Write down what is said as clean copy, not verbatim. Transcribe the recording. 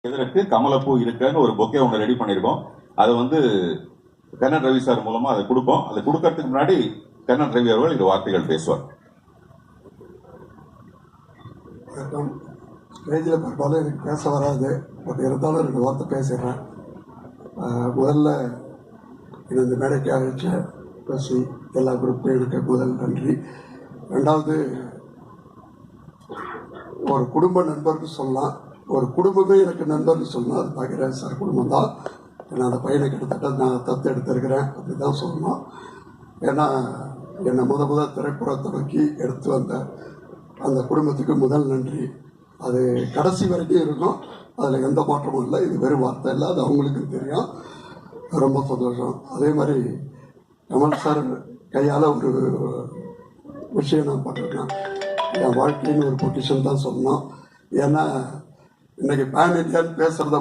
இதற்கு கமலப்பூ இருக்குன்னு ஒரு பொக்கே ஒன்று ரெடி பண்ணியிருக்கோம். அதை வந்து கண்ணன் ரவி சார் மூலமா அதை கொடுப்போம். அதை கொடுக்கறதுக்கு முன்னாடி கண்ணன் ரவி அவர்கள் இந்த வார்த்தைகள் பேசுவார். ஸ்டேஜில் பெரும்பாலும் எனக்கு பேச வராது, பட் இருந்தாலும் 2 வார்த்தை பேசிடுறேன். முதல்ல இந்த மேடைக்கு அழைச்ச பேசி எல்லா குரூப்பும் எனக்கு முதல் நன்றி. 2வது, ஒரு குடும்ப நண்பர்னு சொல்லலாம், ஒரு குடும்பமே எனக்கு நண்பர்னு சொல்லலாம். அது பாக்கியராஜ் சார் குடும்பம் தான். ஏன்னா அந்த பையனை கிட்டத்தட்ட நான் தத்து எடுத்திருக்கிறேன் அப்படி தான் சொல்லணும். ஏன்னா என்னை முதல் திரைப்படத்தை நோக்கி எடுத்து வந்த அந்த குடும்பத்துக்கு முதல் நன்றி. அது கடைசி வரைக்கும் இருக்கும், அதில் எந்த மாற்றமும் இல்லை. இது வெறும் வார்த்தை இல்லை, அது அவங்களுக்கும் தெரியும். ரொம்ப சந்தோஷம். அதே மாதிரி கமல் சார் கையால் ஒரு விஷயம் நான் பண்ணிருக்கேன். என் வாழ்க்கைன்னு ஒரு பொக்கிஷன் தான் சொல்லணும். ஏன்னா இன்னைக்கு பேன் இண்டியான்னு பேசுகிறத